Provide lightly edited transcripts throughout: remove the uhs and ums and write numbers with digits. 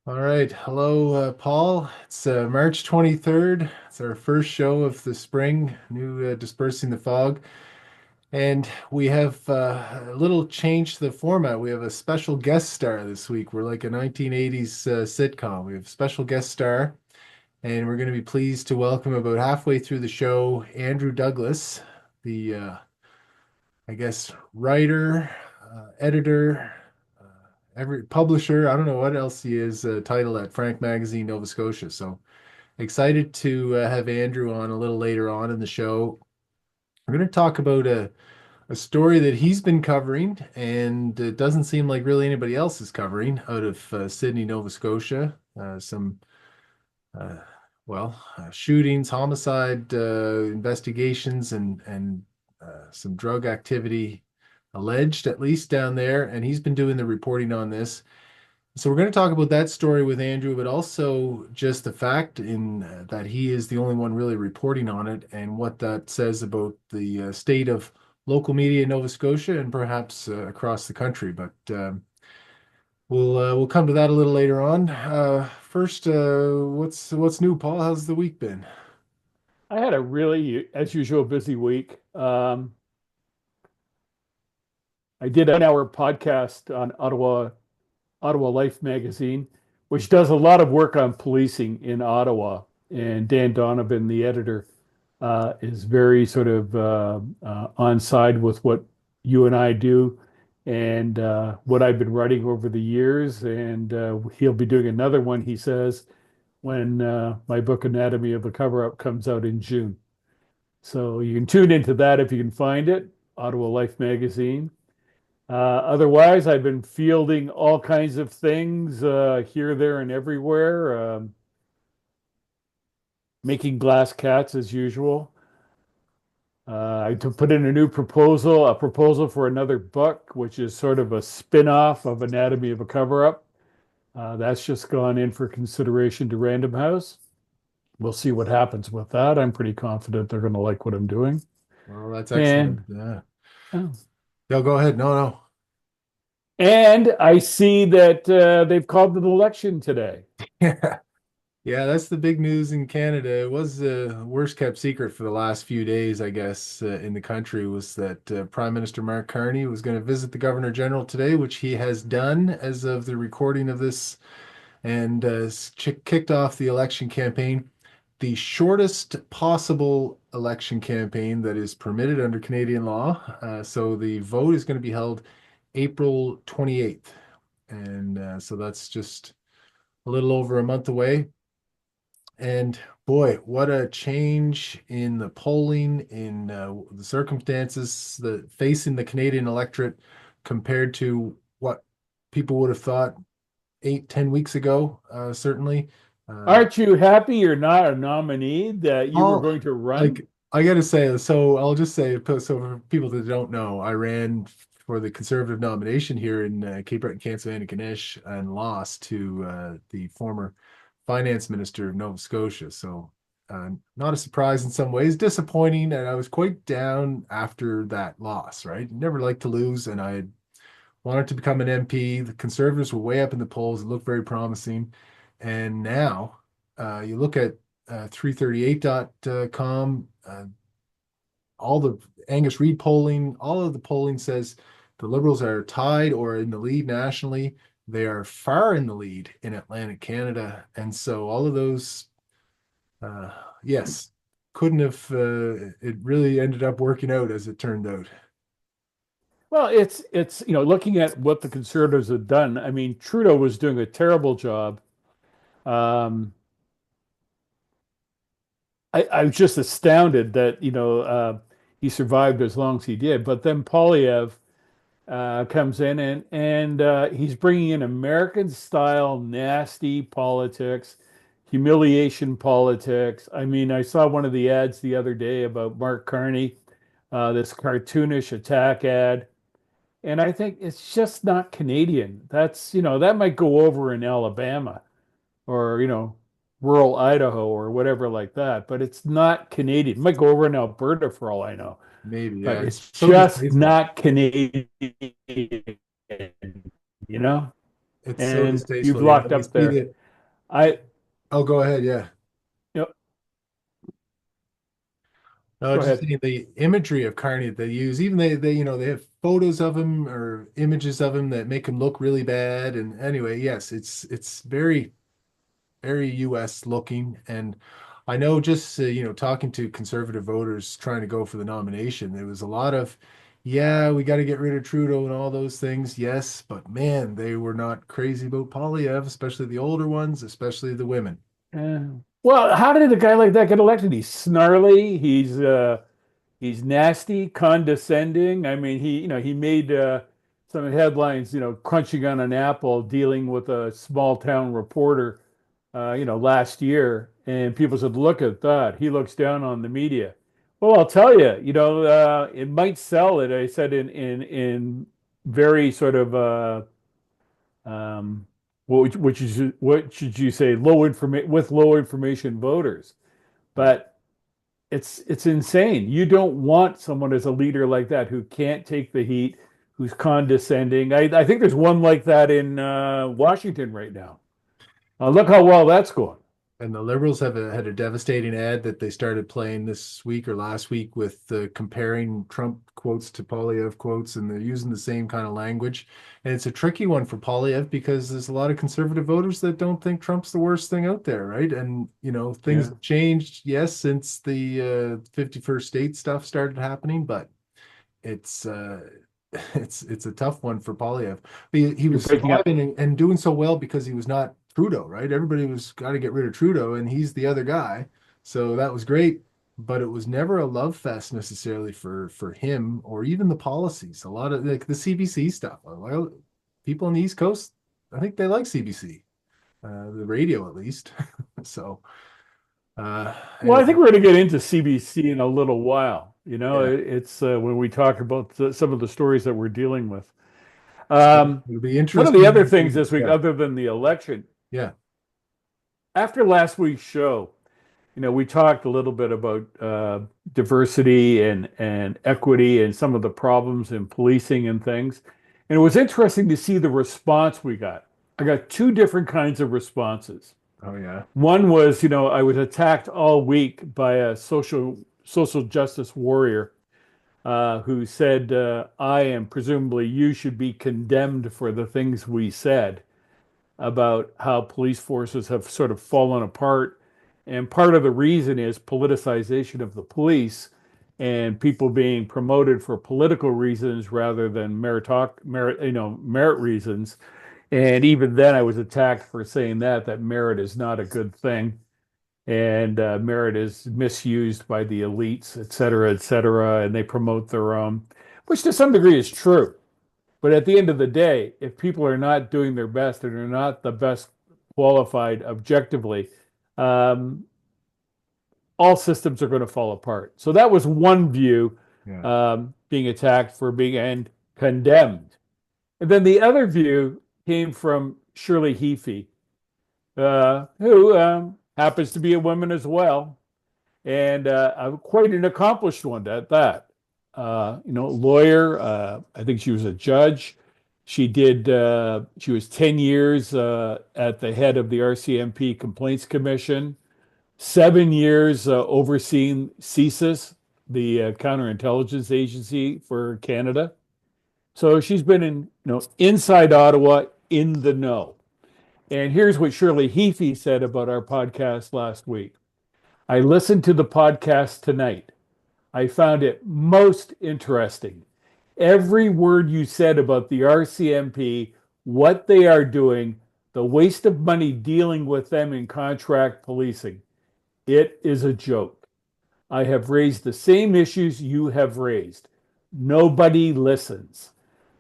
All right. Hello, Paul. It's March 23rd. It's our first show of the spring, new Dispersing the Fog. And we have a little change to the format. We have a special guest star this week. We're like a 1980s sitcom. We have a special guest star, and we're going to be pleased to welcome about halfway through the show Andrew Douglas, the, I guess, writer, editor, uh, every publisher. I don't know what else he is, title at Frank Magazine, Nova Scotia. So excited to have Andrew on a little later on in the show. We're going to talk about a story that he's been covering, and it doesn't seem like really anybody else is covering out of Sydney, Nova Scotia. Some, uh, shootings, homicide investigations, and some drug activity alleged, at least down there. And he's been doing the reporting on this. So we're going to talk about that story with Andrew, but also just the fact in that he is the only one really reporting on it, and what that says about the state of local media in Nova Scotia and perhaps across the country. But we'll come to that a little later on. First, what's new, Paul? How's the week been? I had a really, as usual, busy week. I did an hour podcast on Ottawa Life magazine, which does a lot of work on policing in Ottawa. And Dan Donovan, the editor, is very sort of on side with what you and I do and what I've been writing over the years. And he'll be doing another one, he says, when my book Anatomy of a Cover-Up comes out in June. So you can tune into that if you can find it, Ottawa Life magazine. Otherwise, I've been fielding all kinds of things here, there, and everywhere, making glass cats as usual. I to put in a proposal for another book, which is sort of a spin-off of Anatomy of a Cover-Up. That's just gone in for consideration to Random House. We'll see what happens with that. I'm pretty confident they're going to like what I'm doing. Well, that's excellent. And Yeah. oh, Yeah, go ahead. No, and I see that they've called an election today. no. Yeah, that's the big news in Canada. It was the worst kept secret for the last few days, I guess, in the country, was that Prime Minister Mark Carney was going to visit the Governor General today, which he has done as of the recording of this, and kicked off the election campaign, the shortest possible election campaign that is permitted under Canadian law. So the vote is going to be held April 28th. And so that's just a little over a month away. And boy, what a change in the polling, in the circumstances that facing the Canadian electorate compared to what people would have thought 8, 10 weeks ago, certainly. Uh, Aren't you happy you're not a nominee that you were all going to run? like I gotta say, so I'll just say, so for people that don't know, I ran for the Conservative nomination here in Cape Breton, Canso, and lost to the former finance minister of Nova Scotia. So not a surprise in some ways, disappointing, and I was quite down after that loss. Right, never like to lose, and I wanted to become an MP. The Conservatives were way up in the polls; it looked very promising, and now you look at 338.com, all the Angus Reid polling, all of the polling says the Liberals are tied or in the lead nationally. They are far in the lead in Atlantic Canada. And so all of those, uh, yes, couldn't have, it really ended up working out as it turned out. Well, it's looking at what the Conservatives have done. I mean, Trudeau was doing a terrible job. Um, I was just astounded that he survived as long as he did. But then Polyev comes in and he's bringing in American style nasty politics, humiliation politics. I mean, I saw one of the ads the other day about Mark Carney, this cartoonish attack ad, and I think it's just not Canadian. That might go over in Alabama or rural Idaho or whatever like that, but it's not Canadian. It might go over in Alberta for all I know, Maybe, but yeah. it's It's so just distasteful. not Canadian, you know? It's so And you've distasteful. Yeah. locked We up see there. I, Oh, go ahead. Yeah. you know, No, go just ahead. saying the imagery of Carney that they use, even they have photos of him or images of him that make him look really bad. And anyway, yes, it's very, very US looking. And I know just, talking to conservative voters trying to go for the nomination, there was a lot of, yeah, we got to get rid of Trudeau and all those things. Yes, but man, they were not crazy about Polyev, especially the older ones, especially the women. Uh, well, how did a guy like that get elected? He's snarly. He's nasty, condescending. I mean, he made some headlines, crunching on an apple, dealing with a small town reporter, last year, and people said, "Look at that. He looks down on the media." Well, I'll tell you, it might sell it. I said in very sort of um, what should you say, low information voters, Yeah. but it's insane. You don't want someone as a leader like that who can't take the heat, who's condescending. I think there's one like that in Washington right now. Look how well that's going. And the Liberals had a devastating ad that they started playing this week or last week with comparing Trump quotes to Polyev quotes, and they're using the same kind of language. And it's a tricky one for Polyev because there's a lot of conservative voters that don't think Trump's the worst thing out there, right? And things Yeah. have changed, yes, since the 51st state stuff started happening, but it's it's a tough one for Polyev. But he You're was breaking up. surviving and doing so well because he was not Trudeau, right? Everybody was got to get rid of Trudeau, and he's the other guy. So that was great, but it was never a love fest necessarily for him or even the policies. A lot of like the CBC stuff. Well, people on the East Coast, I think they like CBC, the radio at least. So Well, I anyway, think we're going to get into CBC in a little while. yeah. It's when we talk about some of the stories that we're dealing with. So Um, it'll be One of the other interesting. things this week, Yeah, other than the election, yeah. after last week's show, we talked a little bit about diversity and equity and some of the problems in policing and things. And it was interesting to see the response we got. I got two different kinds of responses. Oh yeah. One was, I was attacked all week by a social justice warrior who said, I and presumably you should be condemned for the things we said about how police forces have sort of fallen apart. And part of the reason is politicization of the police and people being promoted for political reasons rather than merit reasons. And even then, I was attacked for saying that merit is not a good thing, and merit is misused by the elites, et cetera, and they promote their own, which to some degree is true. But at the end of the day, if people are not doing their best and are not the best qualified objectively, um, all systems are going to fall apart. So that was one view, Yeah. being attacked for being and condemned. And then the other view came from Shirley Heafy, who happens to be a woman as well, and quite an accomplished one at that. Lawyer. I think she was a judge. She did. She was 10 years at the head of the RCMP Complaints Commission, 7 years overseeing CSIS, the counterintelligence agency for Canada. So she's been inside Ottawa, in the know. And here's what Shirley Heafy said about our podcast last week. I listened to the podcast tonight. I found it most interesting. Every word you said about the RCMP, what they are doing, the waste of money dealing with them in contract policing. It is a joke. I have raised the same issues you have raised. Nobody listens.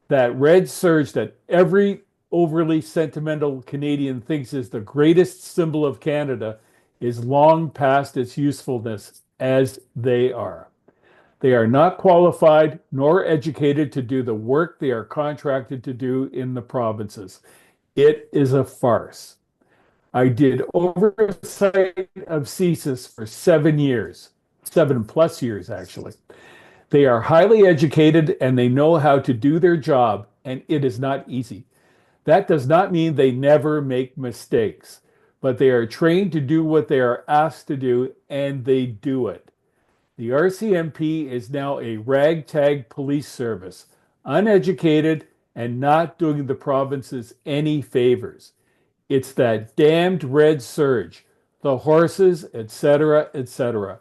That red surge that every overly sentimental Canadian thinks is the greatest symbol of Canada is long past its usefulness, as they are. They are not qualified nor educated to do the work they are contracted to do in the provinces. It is a farce. I did oversight of CSIS for 7 years, 7+ years actually. They are highly educated and they know how to do their job, and it is not easy. That does not mean they never make mistakes. but they are trained to do what they are asked to do, and they do it. The RCMP is now a ragtag police service, uneducated and not doing the provinces any favors. It's that damned red surge, the horses, etc., etc.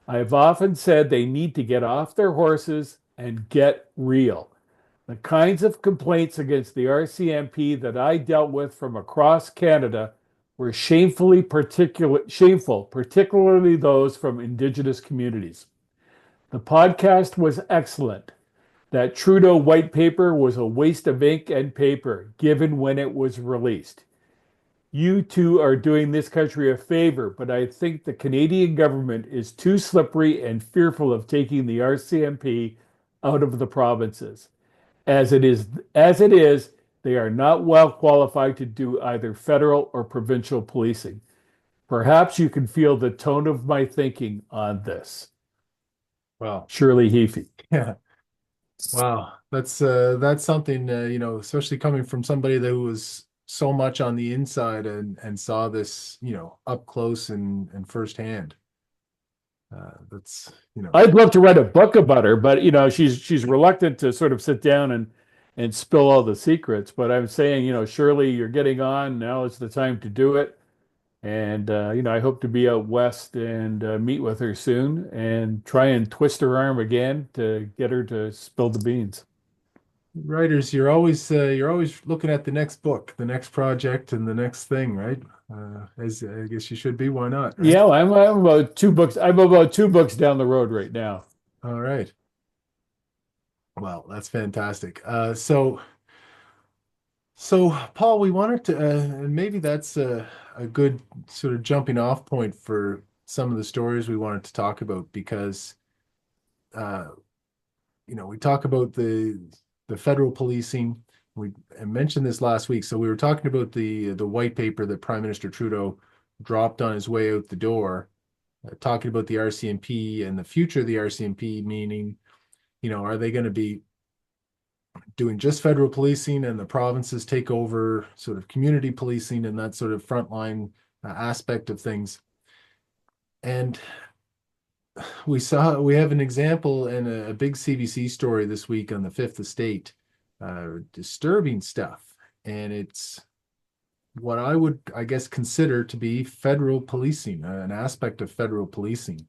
I've often said they need to get off their horses and get real. The kinds of complaints against the RCMP that I dealt with from across Canada were shameful, particularly those from Indigenous communities. The podcast was excellent. That Trudeau white paper was a waste of ink and paper, given when it was released. You two are doing this country a favor, but I think the Canadian government is too slippery and fearful of taking the RCMP out of the provinces. As it is, they are not well qualified to do either federal or provincial policing. Perhaps you can feel the tone of my thinking on this. Well, Shirley Heafy. yeah. Wow. That's something especially coming from somebody that was so much on the inside and saw this, up close and firsthand. That's, I'd love to write a book about her, but she's reluctant to sort of sit down and spill all the secrets. But I'm saying, Shirley, you're getting on. Now is the time to do it. And I hope to be out west and meet with her soon and try and twist her arm again to get her to spill the beans. writers, you're always looking at the next book, the next project, and the next thing, right? As I guess you should be. Why not, right? Yeah, well, I'm about 2 books. I'm about 2 books down the road right now. All right. Well, that's fantastic. So Paul, we wanted to, and maybe that's a good sort of jumping off point for some of the stories we wanted to talk about because, uh, we talk about the federal policing. We I mentioned this last week. So we were talking about the white paper that Prime Minister Trudeau dropped on his way out the door, talking about the RCMP and the future of the RCMP, meaning, are they going to be doing just federal policing and the provinces take over sort of community policing and that sort of frontline aspect of things. And we have an example in a big CBC story this week on the Fifth Estate, disturbing stuff. And it's what I would, I guess, consider to be federal policing, an aspect of federal policing.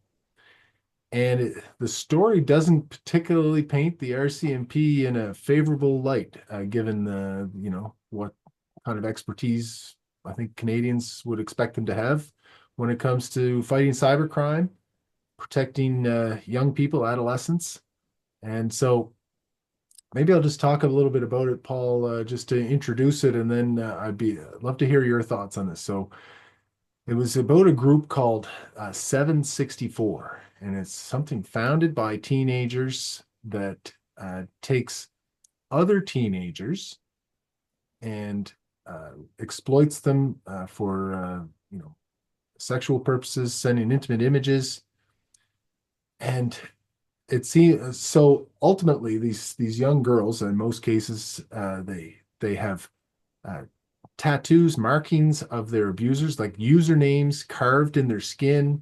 And the story doesn't particularly paint the RCMP in a favorable light, given what kind of expertise I think Canadians would expect them to have when it comes to fighting cybercrime, protecting young people, adolescents. And so maybe I'll just talk a little bit about it, Paul, just to introduce it, and then I'd love to hear your thoughts on this. So it was about a group called 764, and it's something founded by teenagers that takes other teenagers and exploits them for sexual purposes, sending intimate images, and it seems so. Ultimately, these young girls, in most cases, they have uh, tattoos, markings of their abusers, like usernames carved in their skin,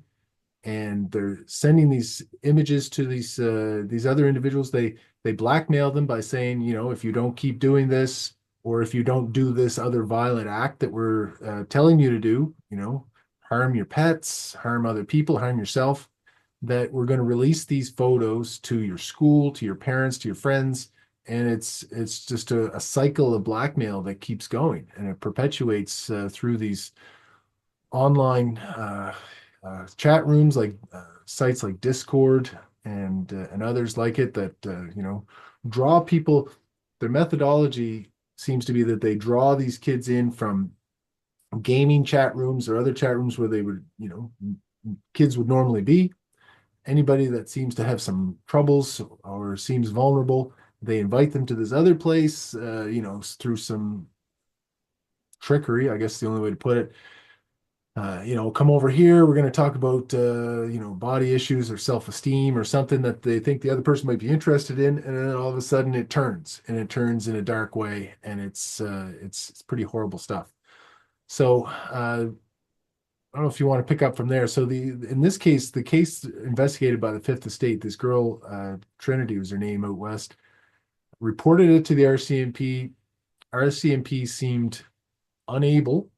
and they're sending these images to these other individuals. They blackmail them by saying, if you don't keep doing this, or if you don't do this other violent act that we're telling you to do, harm your pets, harm other people, harm yourself, that we're going to release these photos to your school, to your parents, to your friends, and it's just a cycle of blackmail that keeps going, and it perpetuates through these online chat rooms, like sites like Discord and others like it that draw people. Their methodology seems to be that they draw these kids in from gaming chat rooms or other chat rooms where they would kids would normally be. Anybody that seems to have some troubles or seems vulnerable, they invite them to this other place, through some trickery, I guess the only way to put it. Come over here. We're going to talk about, body issues or self-esteem or something that they think the other person might be interested in. And then all of a sudden it turns in a dark way. And it's pretty horrible stuff. So, I don't know if you want to pick up from there. So in this case, the case investigated by the Fifth Estate, this girl, Trinity was her name out west, reported it to the RCMP. RCMP seemed unable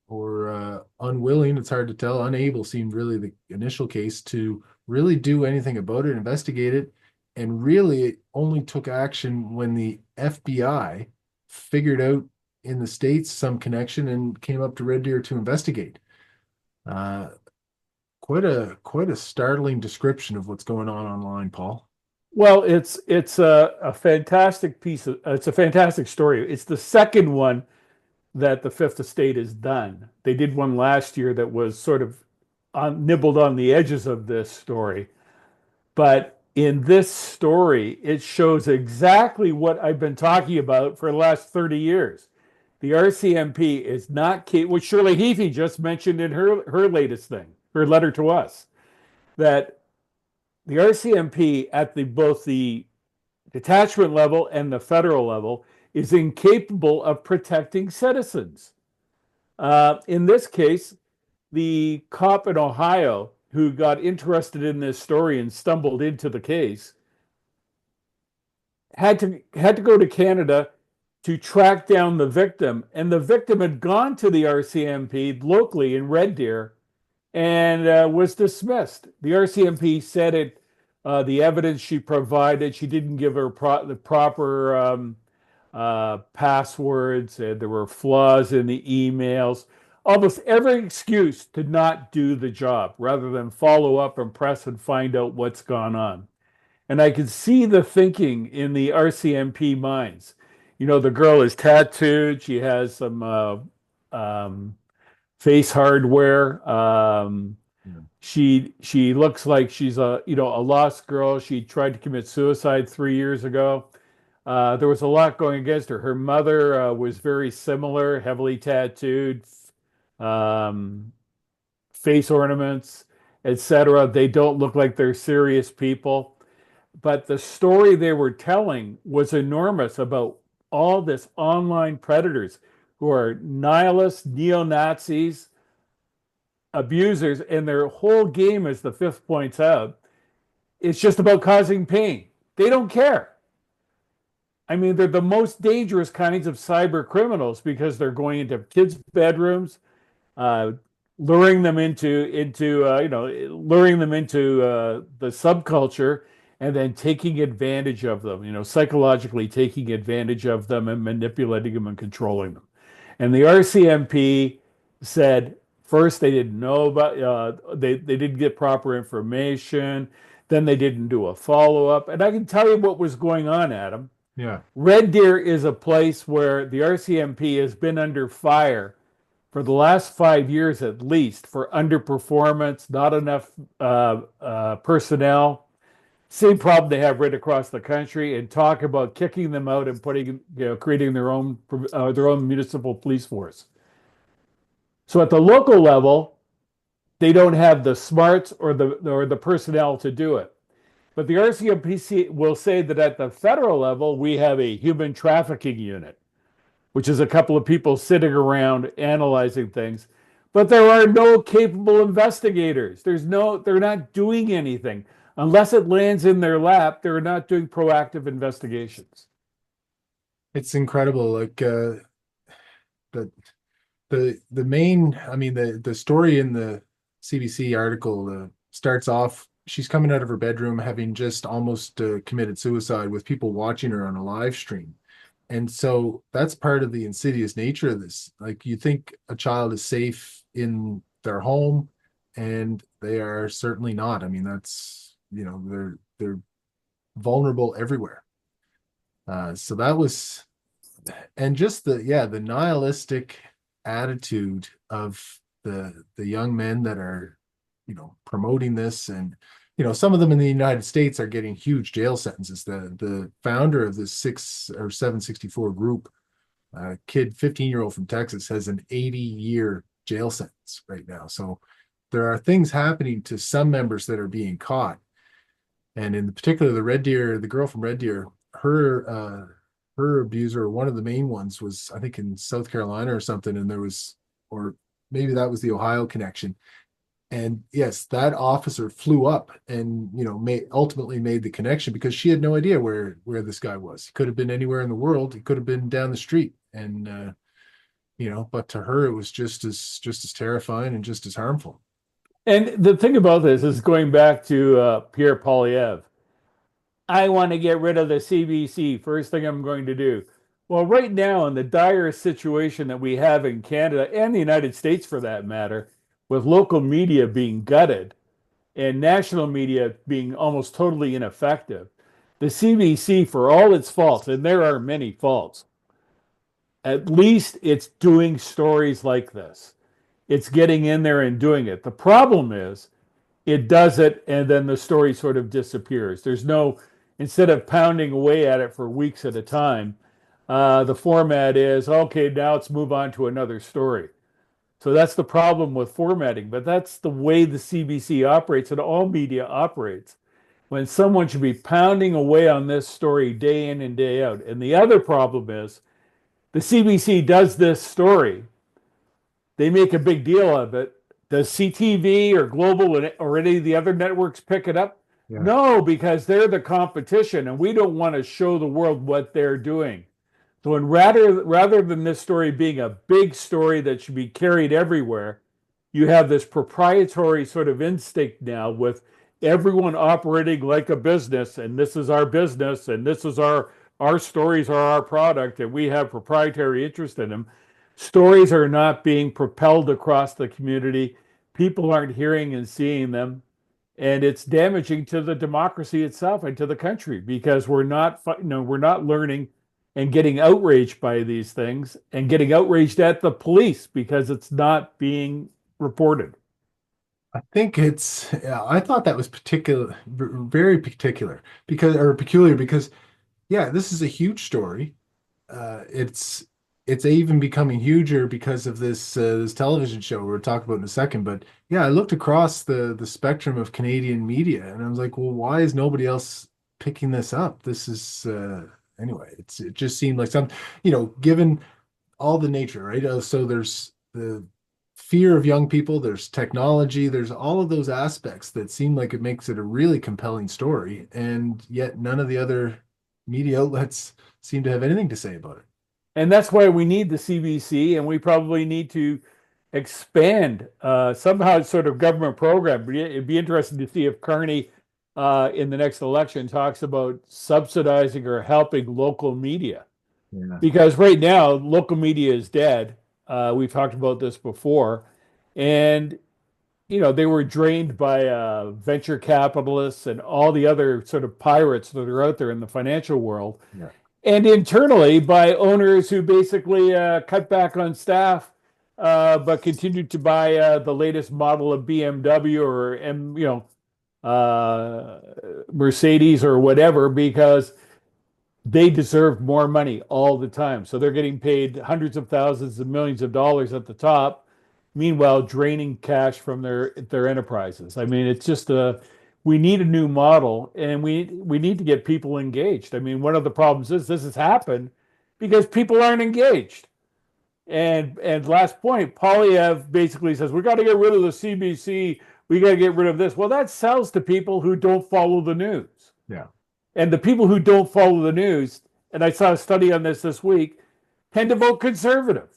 or unwilling, it's hard to tell. Unable seemed really the initial case to really do anything about it, investigate it. And really, it only took action when the FBI figured out in the States some connection and came up to Red Deer to investigate. Uh, quite a startling description of what's going on online, Paul. Well, it's a fantastic piece of it's a fantastic story. It's the second one that the Fifth Estate has done. They did one last year that was sort of nibbled on the edges of this story. But in this story, it shows exactly what I've been talking about for the last 30 years. The RCMP is not capable, which Shirley Heafy just mentioned in her latest thing, her letter to us, that the RCMP at both the detachment level and the federal level is incapable of protecting citizens. In this case, the cop in Ohio who got interested in this story and stumbled into the case had to go to Canada to track down the victim, and the victim had gone to the RCMP locally in Red Deer and was dismissed. The RCMP said the evidence she provided, she didn't give her the proper passwords, and there were flaws in the emails. Almost every excuse to not do the job rather than follow up and press and find out what's gone on. And I could see the thinking in the RCMP minds. You know, the girl is tattooed. She has some um, face hardware. Yeah. She looks like she's a lost girl. She tried to commit suicide 3 years ago. There was a lot going against her. Her mother was very similar, heavily tattooed, um, face ornaments, etc. They don't look like they're serious people. But the story they were telling was enormous about all this online predators who are nihilists, neo-Nazis, abusers, and their whole game, as the fifth points out, is just about causing pain. They don't care. I mean, they're the most dangerous kinds of cyber criminals because they're going into kids' bedrooms, uh, luring them luring them into the subculture, and then taking advantage of them. You know, psychologically taking advantage of them and manipulating them and controlling them. And the RCMP said first they didn't know about they didn't get proper information. Then they didn't do a follow up. And I can tell you what was going on, Adam. Yeah. Red Deer is a place where the RCMP has been under fire for the last 5 years at least for underperformance, not enough personnel. Same problem they have right across the country, and talk about kicking them out and creating their own municipal police force. So at the local level, they don't have the smarts or the personnel to do it. But the RCMP will say that at the federal level, we have a human trafficking unit, which is a couple of people sitting around analyzing things. But there are no capable investigators. They're not doing anything. Unless it lands in their lap, they're not doing proactive investigations. It's incredible. Like the the main, I mean, the story in the CBC article starts off. She's coming out of her bedroom having just almost committed suicide with people watching her on a live stream. And so that's part of the insidious nature of this. Like you think a child is safe in their home, and they are certainly not. I mean, that's, they're vulnerable everywhere. So that was, and just the nihilistic attitude of the young men that are, promoting this. And some of them in the United States are getting huge jail sentences. The founder of this 764 group, kid, 15-year-old from Texas, has an 80-year jail sentence right now. So there are things happening to some members that are being caught. And in particular, the girl from Red Deer, her abuser, one of the main ones, was, I think, in South Carolina or something, and there was, or maybe that was the Ohio connection. And yes, that officer flew up and ultimately made the connection because she had no idea where this guy was. He could have been anywhere in the world. He could have been down the street, and but to her it was just as terrifying and just as harmful. And the thing about this is going back to Pierre Poilievre. I want to get rid of the CBC. First thing I'm going to do. Well, right now, in the dire situation that we have in Canada and the United States for that matter, with local media being gutted and national media being almost totally ineffective, the CBC, for all its faults, and there are many faults, at least it's doing stories like this. It's getting in there and doing it. The problem is it does it and then the story sort of disappears. There's no, instead of pounding away at it for weeks at a time, the format is okay, now let's move on to another story. So that's the problem with formatting, but that's the way the CBC operates and all media operates. When someone should be pounding away on this story day in and day out. And the other problem is the CBC does this story, they make a big deal of it. Does CTV or Global or any of the other networks pick it up? Yeah. No, because they're the competition and we don't want to show the world what they're doing. So rather than this story being a big story that should be carried everywhere, you have this proprietary sort of instinct now with everyone operating like a business, and this is our business, and this is our stories are our product, and we have proprietary interest in them. Stories are not being propelled across the community. People aren't hearing and seeing them, and it's damaging to the democracy itself and to the country because we're not learning and getting outraged by these things and getting outraged at the police because it's not being reported. I think it's, yeah, I thought that was very particular peculiar because, yeah, this is a huge story. It's even becoming huger because of this television show we'll talk about in a second. But yeah, I looked across the spectrum of Canadian media and I was like, well, why is nobody else picking this up? This is anyway, it just seemed like given all the nature, right? So there's the fear of young people, there's technology, there's all of those aspects that seem like it makes it a really compelling story, and yet none of the other media outlets seem to have anything to say about it. And that's why we need the CBC, and we probably need to expand somehow sort of government program. It'd be interesting to see if Carney in the next election talks about subsidizing or helping local media. Yeah. Because right now, local media is dead. We've talked about this before. And, they were drained by venture capitalists and all the other sort of pirates that are out there in the financial world. Yeah. And internally by owners who basically cut back on staff, but continued to buy the latest model of BMW or, Mercedes or whatever, because they deserve more money all the time. So they're getting paid hundreds of thousands of millions of dollars at the top, meanwhile draining cash from their enterprises. I mean, it's just we need a new model and we need to get people engaged. I mean, one of the problems is this has happened because people aren't engaged. And last point, Polyev basically says, we got to get rid of the CBC. We got to get rid of this. Well, that sells to people who don't follow the news. Yeah. And the people who don't follow the news, and I saw a study on this week, tend to vote conservative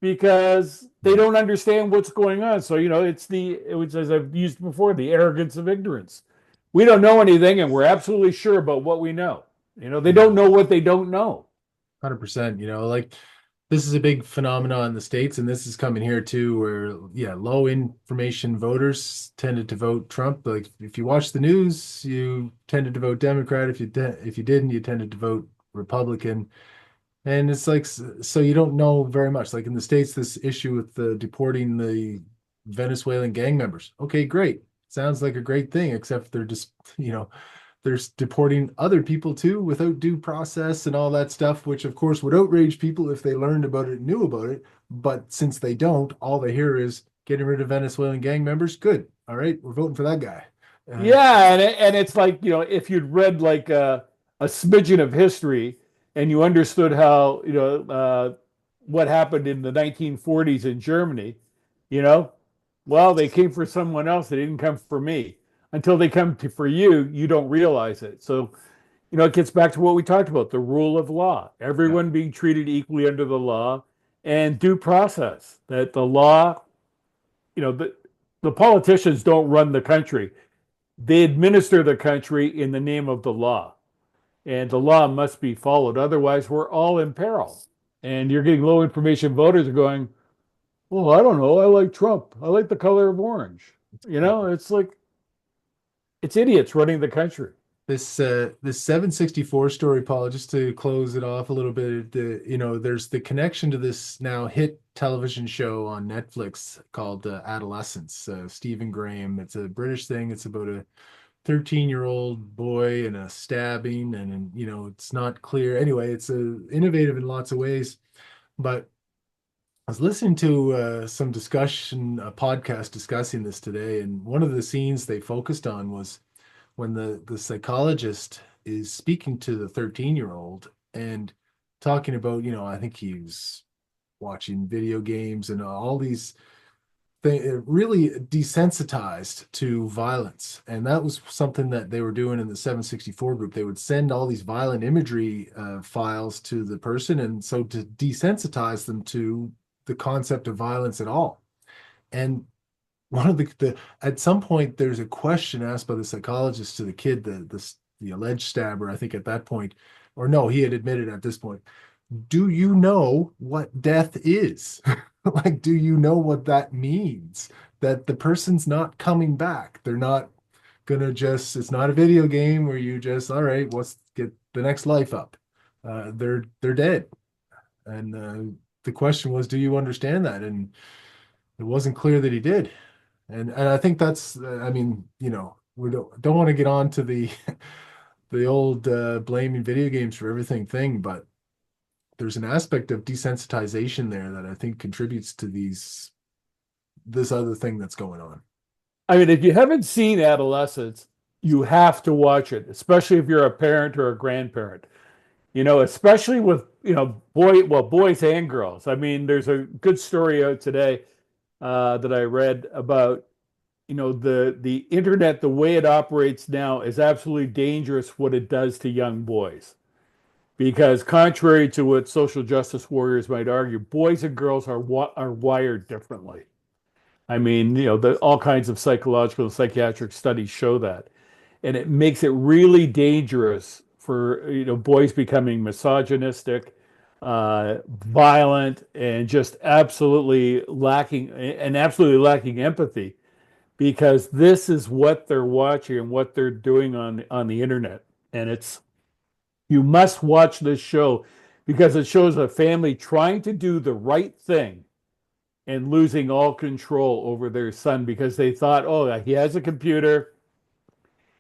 because they don't understand what's going on. So, it's as I've used before, the arrogance of ignorance. We don't know anything and we're absolutely sure about what we know. They don't know what they don't know. 100%. Like this is a big phenomenon in the States, and this is coming here too, where yeah, low information voters tended to vote Trump. Like if you watch the news, you tended to vote Democrat. If you didn't, you tended to vote Republican. And it's like, so you don't know very much. Like in the States, this issue with the deporting the Venezuelan gang members. Okay, great. Sounds like a great thing, except they're just, they're deporting other people too without due process and all that stuff, which of course would outrage people if they learned about it and knew about it. But since they don't, all they hear is getting rid of Venezuelan gang members. Good. All right, we're voting for that guy. Yeah, and it's like, if you'd read like a smidgen of history and you understood how, what happened in the 1940s in Germany, you know, well, they came for someone else. They didn't come for me. Until they come for you, you don't realize it. So, it gets back to what we talked about, the rule of law, Yeah. everyone being treated equally under the law and due process, that the law, the politicians don't run the country. They administer the country in the name of the law, and the law must be followed. Otherwise, we're all in peril. And you're getting low information voters are going, well, I don't know. I like Trump. I like the color of orange. It's like it's idiots running the country. This 764 story, Paul, just to close it off a little bit, there's the connection to this now hit television show on Netflix called Adolescence. Stephen Graham. It's a British thing. It's about a 13-year-old boy and a stabbing, and it's not clear. Anyway, it's innovative in lots of ways. But I was listening to some discussion, a podcast discussing this today, and one of the scenes they focused on was when the psychologist is speaking to the 13-year-old and talking about, I think he was watching video games and all these things, really desensitized to violence. And that was something that they were doing in the 764 group. They would send all these violent imagery files to the person, and so to desensitize them to the concept of violence at all. And one of the at some point there's a question asked by the psychologist to the kid, the alleged stabber, I think at that point, or no, he had admitted at this point, do you know what death is? Like, do you know what that means? That the person's not coming back. They're not gonna just, it's not a video game where you just, all right, let's get the next life up. They're dead. And the question was, do you understand that? And it wasn't clear that he did. And I think that's, I mean, we don't want to get on to the the old blaming video games for everything thing, but there's an aspect of desensitization there that I think contributes to this other thing that's going on. I mean, if you haven't seen Adolescence, you have to watch it, especially if you're a parent or a grandparent. Especially with, boys and girls. I mean, there's a good story out today that I read about, the internet, the way it operates now is absolutely dangerous what it does to young boys. Because contrary to what social justice warriors might argue, boys and girls are wired differently. I mean, all kinds of psychological and psychiatric studies show that. And it makes it really dangerous for, boys becoming misogynistic, violent, and just absolutely lacking empathy, because this is what they're watching and what they're doing on the internet. And you must watch this show because it shows a family trying to do the right thing and losing all control over their son because they thought, oh, he has a computer,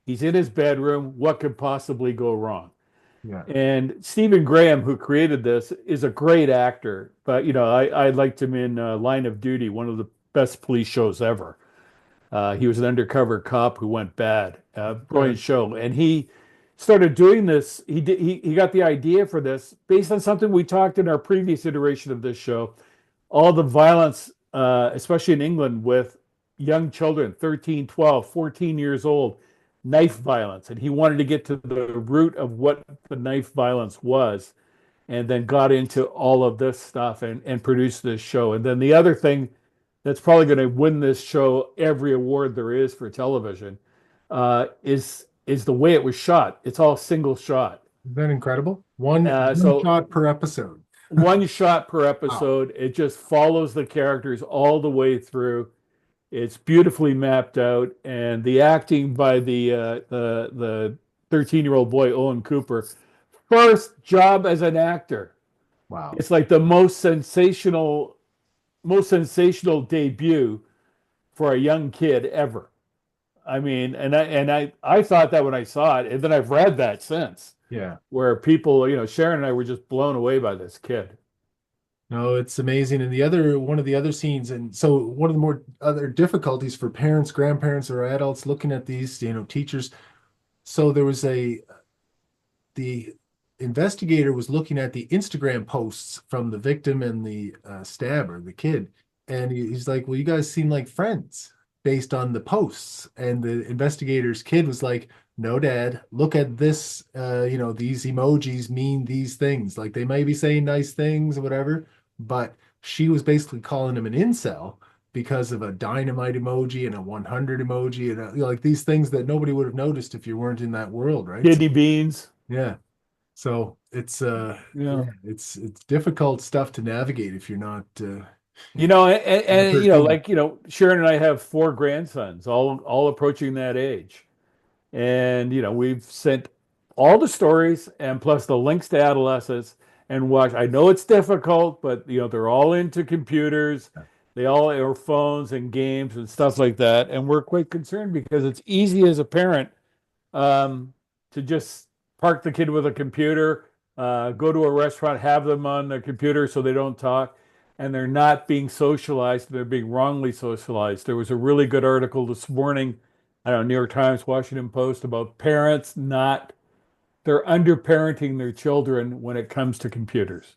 he's in his bedroom, what could possibly go wrong? Yeah. And Stephen Graham, who created this, is a great actor. But, I liked him in Line of Duty, one of the best police shows ever. He was an undercover cop who went bad. Brilliant show. And he started doing this. He got the idea for this based on something we talked in our previous iteration of this show. All the violence, especially in England, with young children, 13, 12, 14 years old, knife violence. And he wanted to get to the root of what the knife violence was, and then got into all of this stuff and produced this show. And then the other thing that's probably going to win this show every award there is for television is the way it was shot. It's all single shot. Isn't that incredible? One So shot per episode. one shot per Wow. episode. It just follows the characters all the way through. It's beautifully mapped out, and the acting by the 13-year-old boy Owen Cooper, first job as an actor. Wow. It's like the most sensational debut for a young kid ever. I mean, and I thought that when I saw it, and then I've read that since, Yeah. where people, Sharon and I were just blown away by this kid. No, it's amazing. And one of the other scenes, and so one of the more other difficulties for parents, grandparents, or adults looking at these, teachers. So there was the investigator was looking at the Instagram posts from the victim and the stabber, the kid, and he's like, "Well, you guys seem like friends based on the posts." And the investigator's kid was like, "No, Dad, look at this. These emojis mean these things. Like they may be saying nice things or whatever, but she was basically calling him an incel." Because of a dynamite emoji and a 100 emoji and like these things that nobody would have noticed if you weren't in that world, right? So, Kidney beans. yeah. So it's Yeah. yeah, it's difficult stuff to navigate if you're not And persona. like, Sharon and I have four grandsons, all approaching that age. And, we've sent all the stories and plus the links to Adolescence and watch. I know it's difficult, but, they're all into computers. They all are phones and games and stuff like that. And we're quite concerned because it's easy as a parent to just park the kid with a computer, go to a restaurant, have them on the computer so they don't talk, and they're not being socialized. They're being wrongly socialized. There was a really good article this morning, I don't know, New York Times, Washington Post, about parents not, they're under-parenting their children when it comes to computers.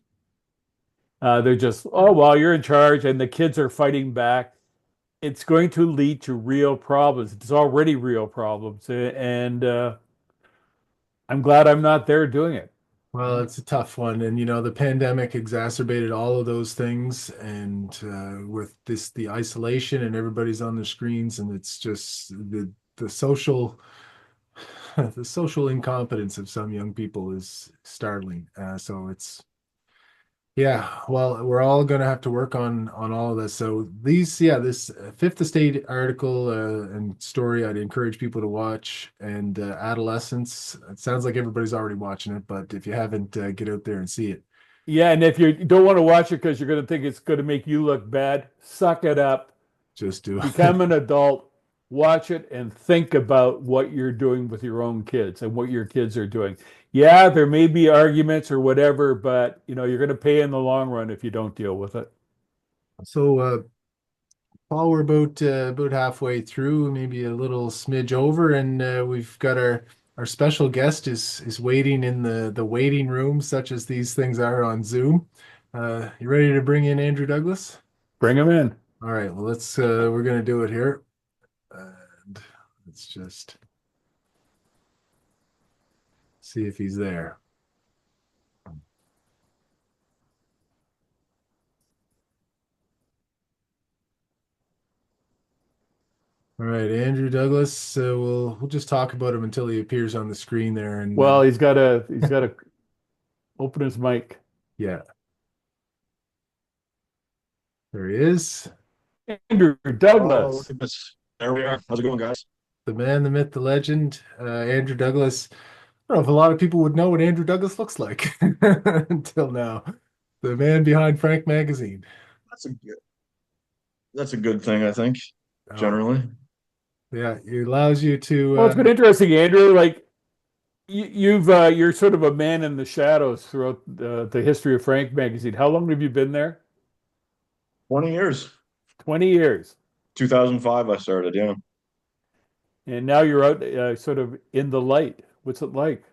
They're just, oh, well, you're in charge, and the kids are fighting back. It's going to lead to real problems. It's already real problems. And I'm glad I'm not there doing it. Well, it's a tough one, and the pandemic exacerbated all of those things, and with the isolation and everybody's on their screens, and it's just the social the social incompetence of some young people is startling. So it's yeah, well, we're all going to have to work on all of this. So this Fifth Estate article and story, I'd encourage people to watch. And Adolescence, it sounds like everybody's already watching it, but if you haven't, get out there and see it. Yeah, and if you don't want to watch it because you're going to think it's going to make you look bad, suck it up, Just do it. become an adult, watch it, and think about what you're doing with your own kids and what your kids are doing. Yeah, there may be arguments or whatever, but you're going to pay in the long run if you don't deal with it. So, Paul, we're about halfway through, maybe a little smidge over, and we've got our special guest is waiting in the waiting room, such as these things are on Zoom. You ready to bring in Andrew Douglas? Bring them in. All right, well, we're gonna do it here. And let's just see if he's there. All right, Andrew Douglas. We'll just talk about him until he appears on the screen there, and Well, he's got to open his mic. yeah, there he is. Andrew Oh, look Douglas. at this. There we are. How's it going, guys? The man, the myth, the legend, Andrew Douglas. I don't know if a lot of people would know what Andrew Douglas looks like until now. The man behind Frank Magazine. That's a good. That's a good thing, I think, Oh, generally. yeah, it allows you to. Well, it's been interesting, Andrew. Like you're sort of a man in the shadows throughout the history of Frank Magazine. How long have you been there? 20 years. 20 years. 2005, I started. Yeah, And now you're out sort of in the light. What's it like?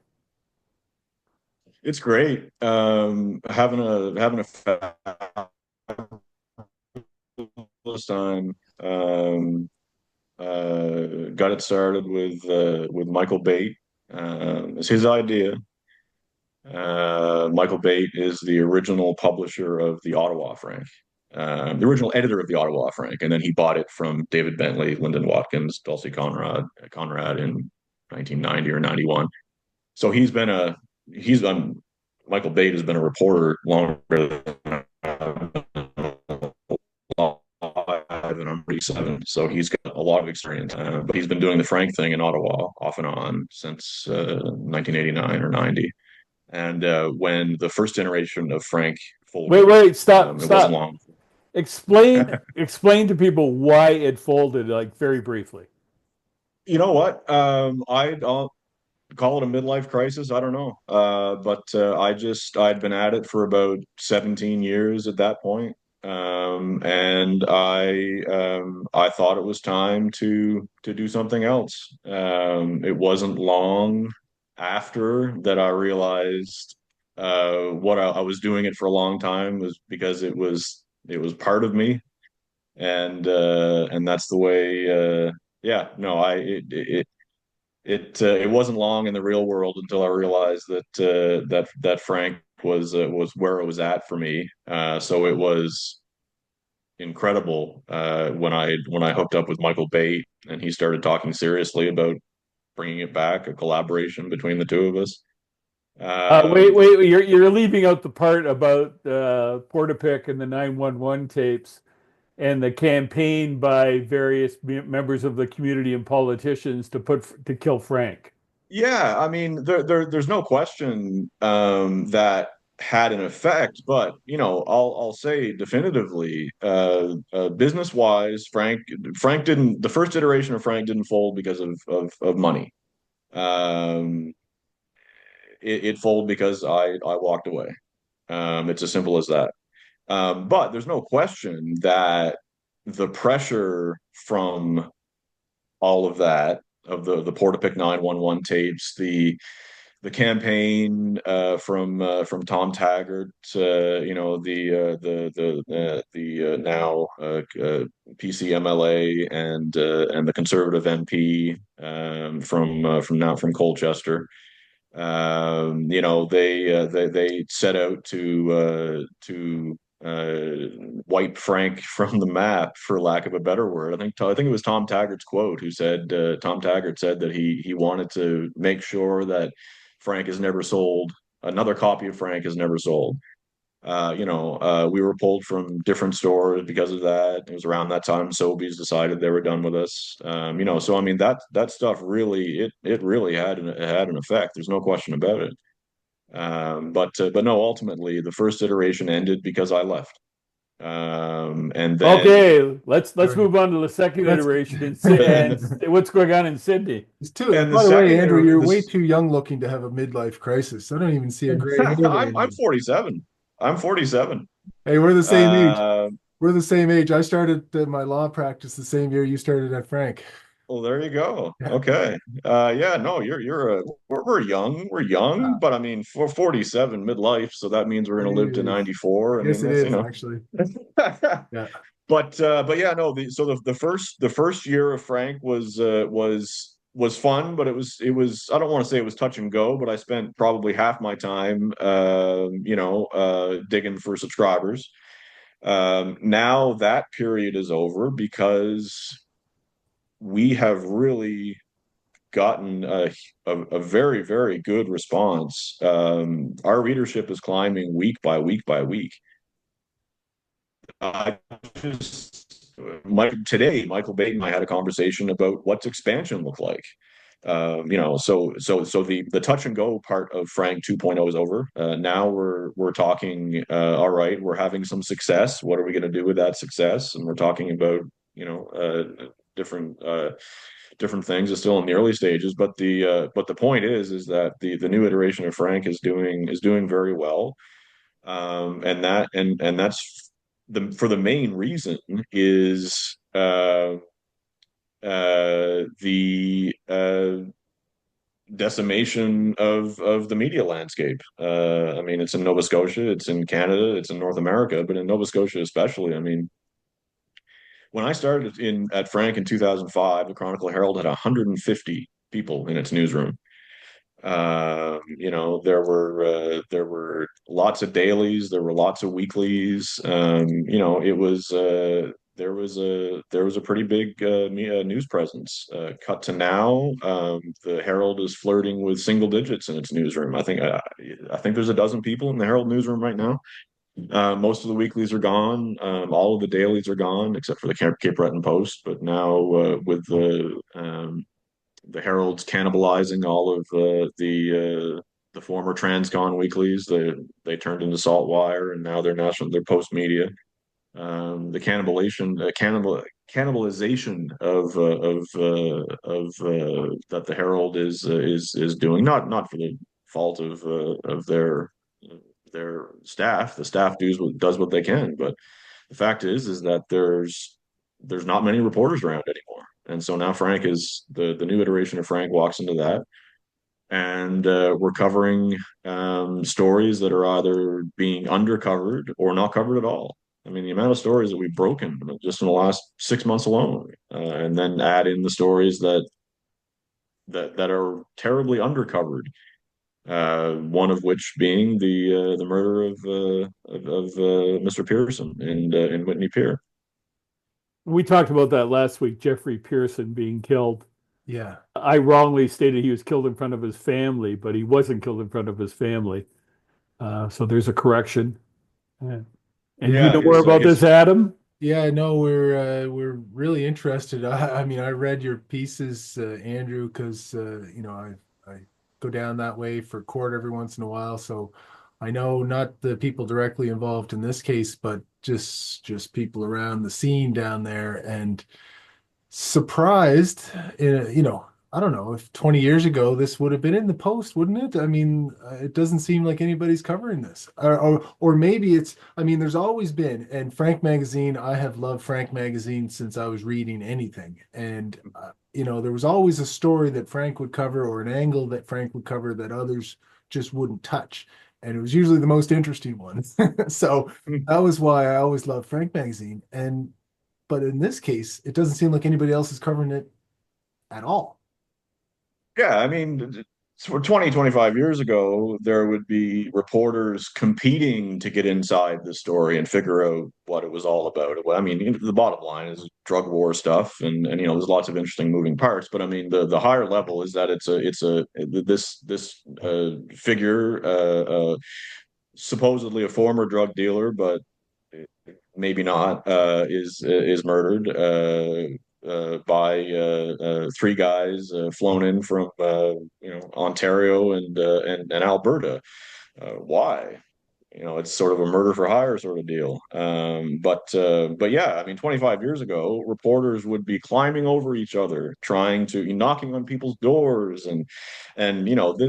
it's great. Having a fabulous time. Got it started with Michael Bate. It's his idea. Michael Bate is the original publisher of the Ottawa Frank, the original editor of the Ottawa Frank, and then he bought it from David Bentley, Lyndon Watkins, Dulcie Conrad in 1990 or 91. So he's been Michael Bate has been a reporter longer than and I'm 37, so he's got a lot of experience. But he's been doing the Frank thing in Ottawa off and on since 1989 or 90. And when the first generation of Frank folded, Wait, stop, it wasn't stop. long. Explain to people why it folded, like very briefly. You know what? I'll call it a midlife crisis. I don't know. But I'd been at it for about 17 years at that point. And I thought it was time to do something else. It wasn't long after that I realized what I was doing it for a long time was because it was part of me, and that's the way. Yeah, no, it wasn't long in the real world until I realized that Frank was where it was at for me. So it was incredible when I hooked up with Michael Bate and he started talking seriously about bringing it back, a collaboration between the two of us. Wait, Um, wait, you're leaving out the part about Portapic and the 911 tapes and the campaign by various members of the community and politicians to kill Frank. yeah, I mean, there's no question that had an effect, but I'll say definitively, business wise, Frank didn't. The first iteration of Frank didn't fold because of money. Um, it folded because I walked away. It's as simple as that. But there's no question that the pressure from all of that, of the Portapic 911 tapes, the campaign from Tom Taggart, the now PCMLA and the Conservative MP from Colchester. They set out to wipe Frank from the map, for lack of a better word. I think it was Tom Taggart's quote, who said Tom Taggart said that he wanted to make sure that Frank has never sold another copy of Frank has never sold. We were pulled from different stores because of that. It was around that time Sobeys decided they were done with us. So I mean that stuff really it really had an effect. There's no question about it. But no, ultimately the first iteration ended because I left. And then Okay, let's Sorry. move on to the second That's iteration and and what's going on in Sydney. it's too. and the By the way, second Andrew, you're way this too young looking to have a midlife crisis. I don't even see a gray hair there I'm anymore. 47. I'm 47. Hey, we're the same age. Uh, We're the same age. I started my law practice the same year you started at Frank. Well, there you go. Yeah. Okay. Yeah, no, we're young. We're young, but I mean, for 47 midlife, so that means we're It going to live to is. 94. I Yes, mean, it that's, is actually. Yeah. but yeah, no, the first year of Frank was fun, but it was I don't want to say it was touch and go, but I spent probably half my time digging for subscribers. Now that period is over because we have really gotten a very, very good response. Our readership is climbing week by week by week. I just today, Michael Bate and I had a conversation about what's expansion look like. So the touch and go part of Frank 2.0 is over. Now we're talking. All right, we're having some success. What are we going to do with that success? And we're talking about different different things. It's still in the early stages, but the point is that the new iteration of Frank is doing very well. And that's the main reason is the decimation of the media landscape. I mean, it's in Nova Scotia, it's in Canada, it's in North America, but in Nova Scotia especially. I mean, when I started in at Frank in 2005, the Chronicle Herald had 150 people in its newsroom. There were lots of dailies, there were lots of weeklies. It was there was a pretty big news presence. Cut to now, the Herald is flirting with single digits in its newsroom. I think there's a dozen people in the Herald newsroom right now. Most of the weeklies are gone. All of the dailies are gone, except for the Cape Breton Post. But now, with the Herald's cannibalizing all of the former Transcon weeklies, they turned into Saltwire, and now they're Post Media. The cannibalization of that the Herald is doing, not for the fault of their staff. The staff does what they can, but the fact is that there's not many reporters around anymore, and so now Frank is the new iteration of Frank walks into that. and we're covering stories that are either being undercovered or not covered at all. I mean, the amount of stories that we've broken just in the last 6 months alone, and then add in the stories that are terribly undercovered. One of which being the murder of Mr. Pearson in Whitney Pier. We talked about that last week, Jeffrey Pearson being killed. Yeah. I wrongly stated he was killed in front of his family, but he wasn't killed in front of his family. So there's a correction. Yeah. And you Yeah, know more about this, Adam? Yeah, no, we're really interested. I mean, I read your pieces, Andrew, because I go down that way for court every once in a while, so I know not the people directly involved in this case, but just people around the scene down there, and surprised, I don't know if 20 years ago this would have been in the Post, wouldn't it? I mean, it doesn't seem like anybody's covering this. Or maybe it's, I mean, there's always been, and Frank Magazine, I have loved Frank Magazine since I was reading anything. And, there was always a story that Frank would cover or an angle that Frank would cover that others just wouldn't touch. And it was usually the most interesting one. So that was why I always loved Frank Magazine. But in this case, it doesn't seem like anybody else is covering it at all. Yeah, I mean, for 20, 25 years ago, there would be reporters competing to get inside the story and figure out what it was all about. I mean, the bottom line is drug war stuff, and there's lots of interesting moving parts. But I mean, the higher level is that it's a this figure, supposedly a former drug dealer, but maybe not, is murdered by three guys flown in from Ontario and Alberta. Why? It's sort of a murder for hire sort of deal. But yeah, I mean, 25 years ago, reporters would be climbing over each other, trying to knocking on people's doors, and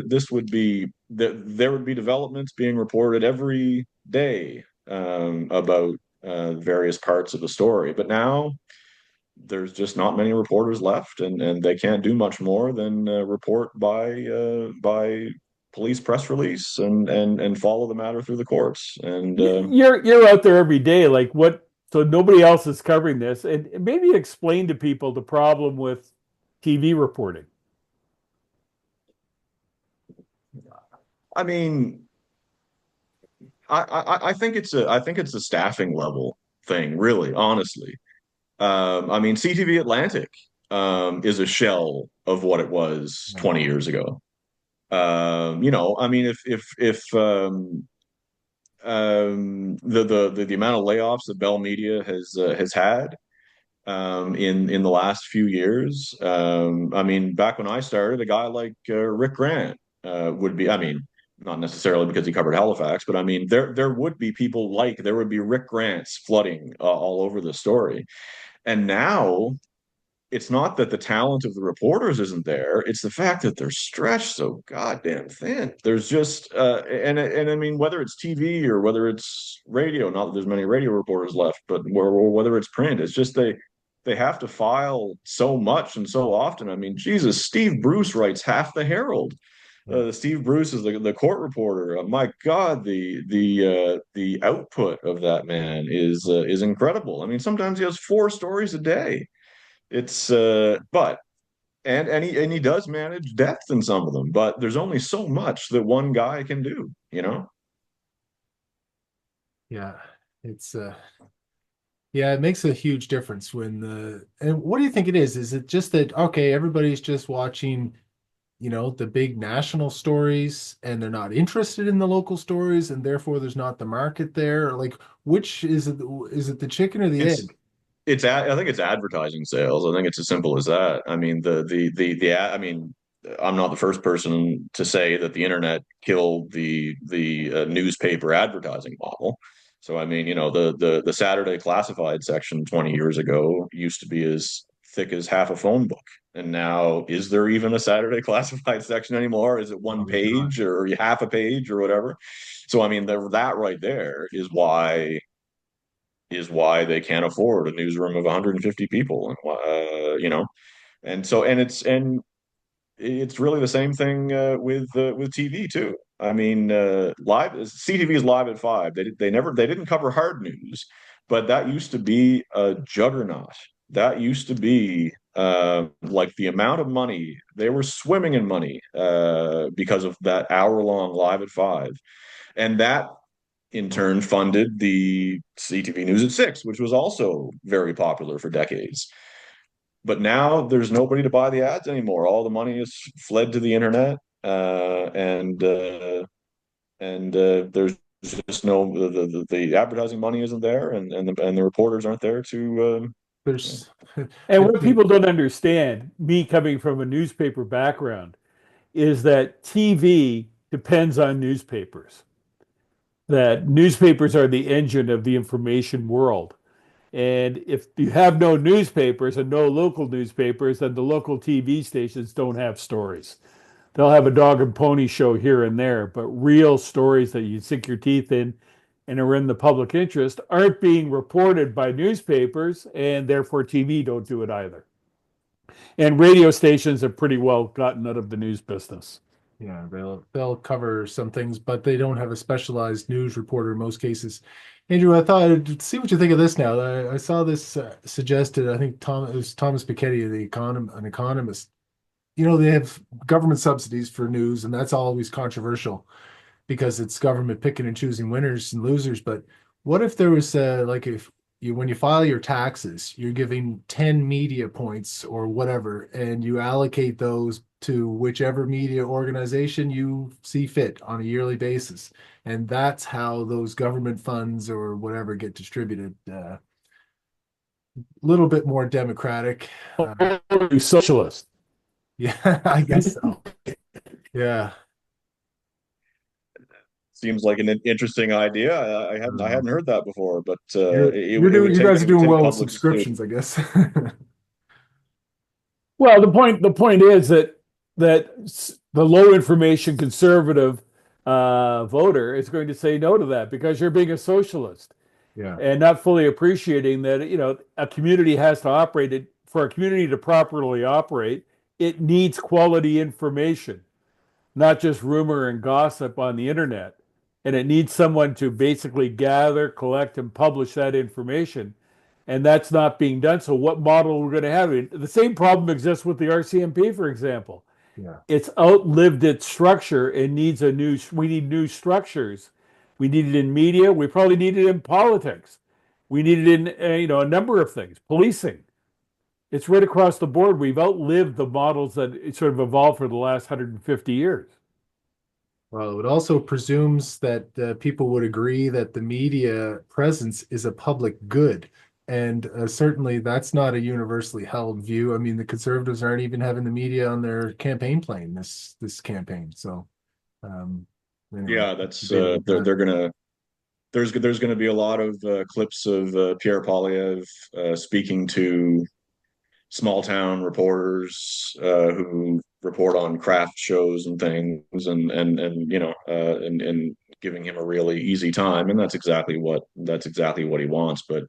this would be there would be developments being reported every day about various parts of the story. But now there's just not many reporters left, and they can't do much more than report by police press release and follow the matter through the courts. And You're out there every day. Like what? So nobody else is covering this, and maybe explain to people the problem with TV reporting. I mean, I think it's a staffing level thing, really, honestly. I mean, CTV Atlantic is a shell of what it was 20 years ago. I mean, if the amount of layoffs that Bell Media has had in the last few years, I mean, back when I started, a guy like Rick Grant would be. I mean, not necessarily because he covered Halifax, but I mean, there would be people like there would be Rick Grants flooding all over the story, and now it's not that the talent of the reporters isn't there. It's the fact that they're stretched so goddamn thin. There's just and I mean whether it's TV or whether it's radio, not that there's many radio reporters left, but or whether it's print, it's just they have to file so much and so often. I mean, Jesus, Steve Bruce writes half the Herald. Steve Bruce is the court reporter. My God, the output of that man is incredible. I mean, sometimes he has four stories a day. It's but and he does manage depth in some of them, but there's only so much that one guy can do. Yeah, it's yeah, it makes a huge difference and what do you think it is? Is it just that okay, everybody's just watching, the big national stories and they're not interested in the local stories and therefore there's not the market there? Like which is it the chicken or the It's egg? I think it's advertising sales. I think it's as simple as that. I mean, I mean, I'm not the first person to say that the internet killed the newspaper advertising model. So I mean, the Saturday classified section 20 years ago used to be as thick as half a phone book. And now, is there even a Saturday classified section anymore? Is it one No, there's not. page or half a page or whatever? So I mean, that right there is why they can't afford a newsroom of 150 people, and and so and it's and it's really the same thing with TV too. I mean, live CTV is live at 5. They didn't cover hard news, but that used to be a juggernaut. That used to be like the amount of money they were swimming in money because of that hour-long live at 5, and that in turn funded the CTV News at 6, which was also very popular for decades. But now there's nobody to buy the ads anymore. All the money is fled to the internet, and there's just no the advertising money isn't there, and the reporters aren't there to. There's And what people don't understand, me coming from a newspaper background, is that TV depends on newspapers. That newspapers are the engine of the information world. And if you have no newspapers and no local newspapers, then the local TV stations don't have stories. They'll have a dog and pony show here and there, but real stories that you sink your teeth in and are in the public interest aren't being reported by newspapers, and therefore TV don't do it either. And radio stations have pretty well gotten out of the news business. Yeah, they'll cover some things, but they don't have a specialized news reporter in most cases. Andrew, I thought I'd see what you think of this now. I saw this suggested. I think it was Thomas Piketty, an economist. You know, they have government subsidies for news, and that's always controversial because it's government picking and choosing winners and losers. But what if there was like if you when you file your taxes, you're giving 10 media points or whatever, and you allocate those to whichever media organization you see fit on a yearly basis. And that's how those government funds or whatever get distributed. A little bit more democratic. Socialist. Yeah, I guess so. Yeah. Seems like an interesting idea. I hadn't heard that before, but You guys are doing well with public. subscriptions, I guess. Well, the point is that the low information conservative voter is going to say no to that because you're being a socialist Yeah. and not fully appreciating that a community has to operate it for a community to properly operate. It needs quality information, not just rumor and gossip on the internet. And it needs someone to basically gather, collect, and publish that information. And that's not being done. So what model are we going to have? The same problem exists with the RCMP, for example. Yeah. It's outlived its structure and we need new structures. We need it in media. We probably need it in politics. We need it in, a number of things, policing. It's right across the board. We've outlived the models that sort of evolved for the last 150 years. Well, it also presumes that people would agree that the media presence is a public good. And certainly that's not a universally held view. I mean, the conservatives aren't even having the media on their campaign plane this campaign. So, anyway, Yeah, that's they're gonna there's gonna be a lot of clips of Pierre Poilievre speaking to small town reporters who report on craft shows and things, and giving him a really easy time, and that's exactly what he wants. But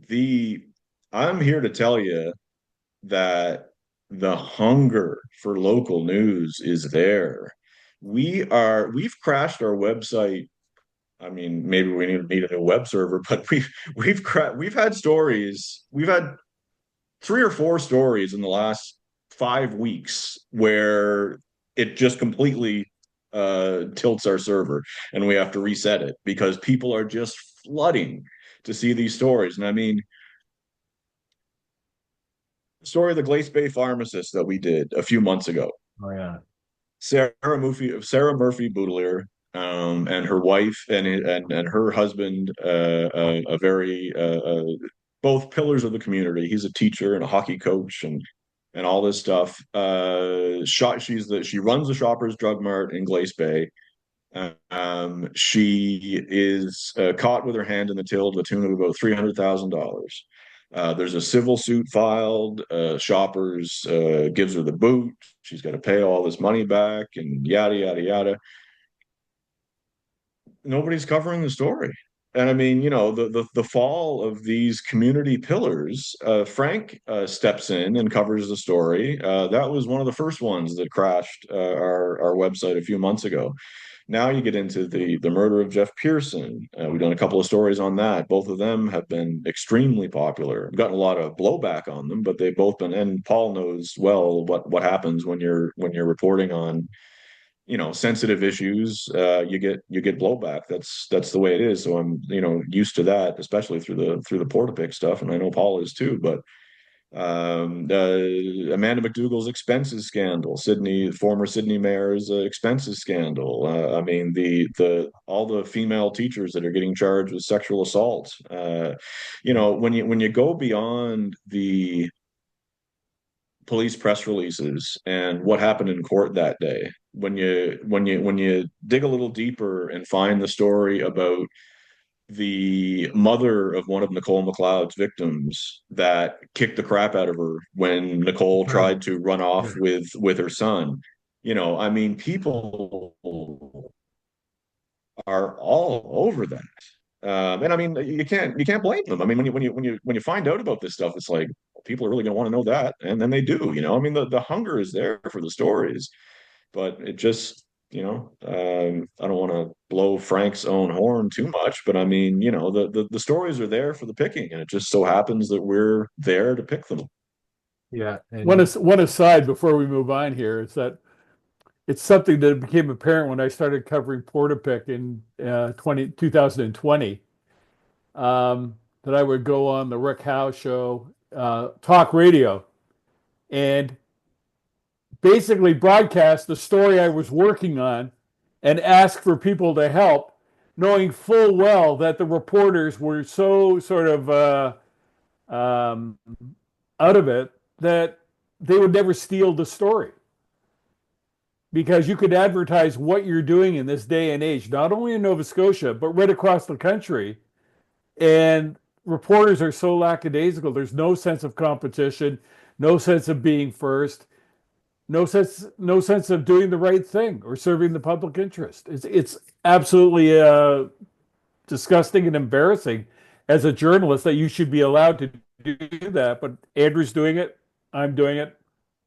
the I'm here to tell you that the hunger for local news is there. We've crashed our website. I mean, maybe we need a new web server, but we've had stories. We've had 3 or 4 stories in the last 5 weeks where it just completely tilts our server and we have to reset it because people are just flooding to see these stories. And I mean, the story of the Glace Bay pharmacist that we did a few months ago. Oh yeah. Sarah Murphy Boudelier, and her wife and her husband, a very both pillars of the community. He's a teacher and a hockey coach and all this stuff. She runs the Shoppers Drug Mart in Glace Bay. She is caught with her hand in the till to the tune of about $300,000. There's a civil suit filed. Shoppers gives her the boot. She's got to pay all this money back and yada, yada, yada. Nobody's covering the story. And I mean, the fall of these community pillars, Frank steps in and covers the story. That was one of the first ones that crashed our website a few months ago. Now you get into the murder of Jeff Pearson. We've done a couple of stories on that. Both of them have been extremely popular. We've gotten a lot of blowback on them, but they've both been. And Paul knows well what happens when you're reporting on sensitive issues. You get blowback. That's the way it is. So I'm used to that, especially through the Portapic stuff, and I know Paul is too. But Amanda McDougall's expenses scandal, former Sydney mayor's expenses scandal. I mean, the all the female teachers that are getting charged with sexual assault. When you go beyond the police press releases and what happened in court that day, when you dig a little deeper and find the story about the mother of one of Nicole McLeod's victims that kicked the crap out of her when Nicole Right. tried to run off Yeah. with her son. I mean, people are all over that. And I mean, you can't blame them. I mean, when you find out about this stuff, it's like people are really going to want to know that, and then they do. I mean, the hunger is there for the stories, but it just I don't want to blow Frank's own horn too much, but I mean, the stories are there for the picking, and it just so happens that we're there to pick them. Yeah. One And is one aside before we move on here is that it's something that became apparent when I started covering Portapic in 2020, that I would go on the Rick Howe show, talk radio, and basically broadcast the story I was working on and ask for people to help, knowing full well that the reporters were so sort of um, out of it that they would never steal the story. Because you could advertise what you're doing in this day and age, not only in Nova Scotia, but right across the country. And reporters are so lackadaisical. There's no sense of competition, no sense of being first, no sense of doing the right thing or serving the public interest. It's absolutely disgusting and embarrassing as a journalist that you should be allowed to do that. But Andrew's doing it, I'm doing it,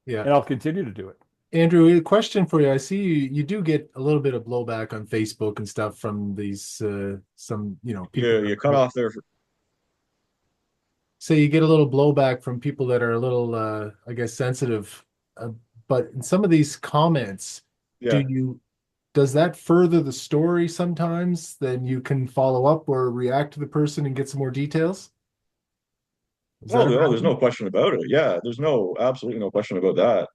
yeah. and I'll continue to do it. Andrew, a question for you. I see you do get a little bit of blowback on Facebook and stuff from these some, people You cut off there. say you get a little blowback from people that are a little I guess sensitive. Uh, but in some of these comments, do Yeah. you does that further the story sometimes? Then you can follow up or react to the person and get some more details? Does that Oh, ever there's no happen? question about it. Yeah, there's absolutely no question about that.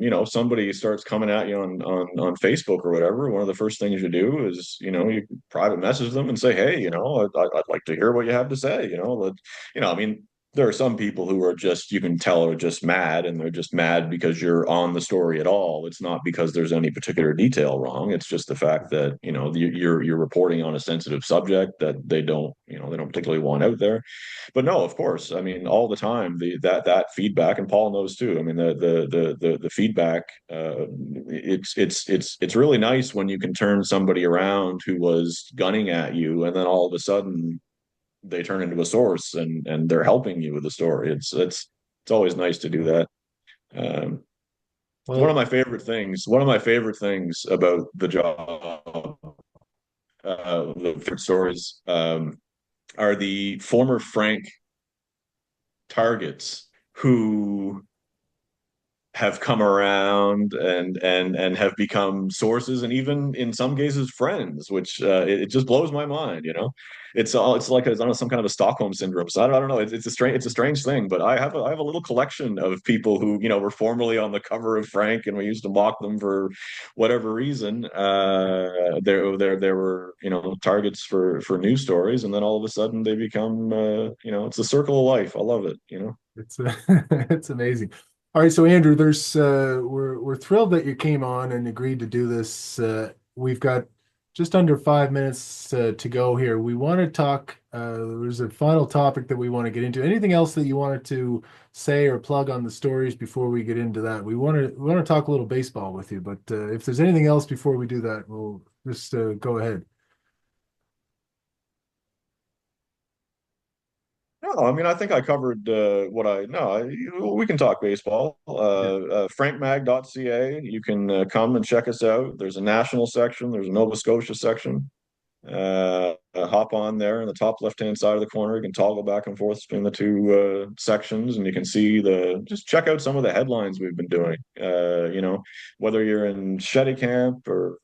If somebody starts coming at you on Facebook or whatever, one of the first things you do is, you private message them and say, hey, I'd like to hear what you have to say. I mean, there are some people who are just, you can tell, are just mad, and they're just mad because you're on the story at all. It's not because there's any particular detail wrong. It's just the fact that, you're reporting on a sensitive subject that they don't particularly want out there. But no, of course. I mean, all the time, that feedback, and Paul knows too. I mean, the feedback. It's really nice when you can turn somebody around who was gunning at you, and then all of a sudden they turn into a source, and they're helping you with the story. It's always nice to do that. Um, one of Well, my favorite things. One of my favorite things about the job, the favorite stories, are the former Frank targets who have come around and have become sources, and even in some cases friends, which it just blows my mind. It's like I don't know, some kind of a Stockholm syndrome. So I don't know. It's a strange thing, but I have a little collection of people who were formerly on the cover of Frank, and we used to mock them for whatever reason. There were targets for news stories, and then all of a sudden they become it's a circle of life. I love it. it's it's amazing. All right, so Andrew, there's we're thrilled that you came on and agreed to do this. We've got just under 5 minutes to go here. We want to talk. There's a final topic that we want to get into. Anything else that you wanted to say or plug on the stories before we get into that? We want to talk a little baseball with you, but if there's anything else before we do that, we'll just go ahead. No, I mean, I think I covered what I no. We can talk baseball. Yeah. Frankmag.ca. You can come and check us out. There's a national section. There's a Nova Scotia section. Hop on there in the top left-hand side of the corner. You can toggle back and forth between the two sections, and you can see just check out some of the headlines we've been doing. Whether you're in Camp or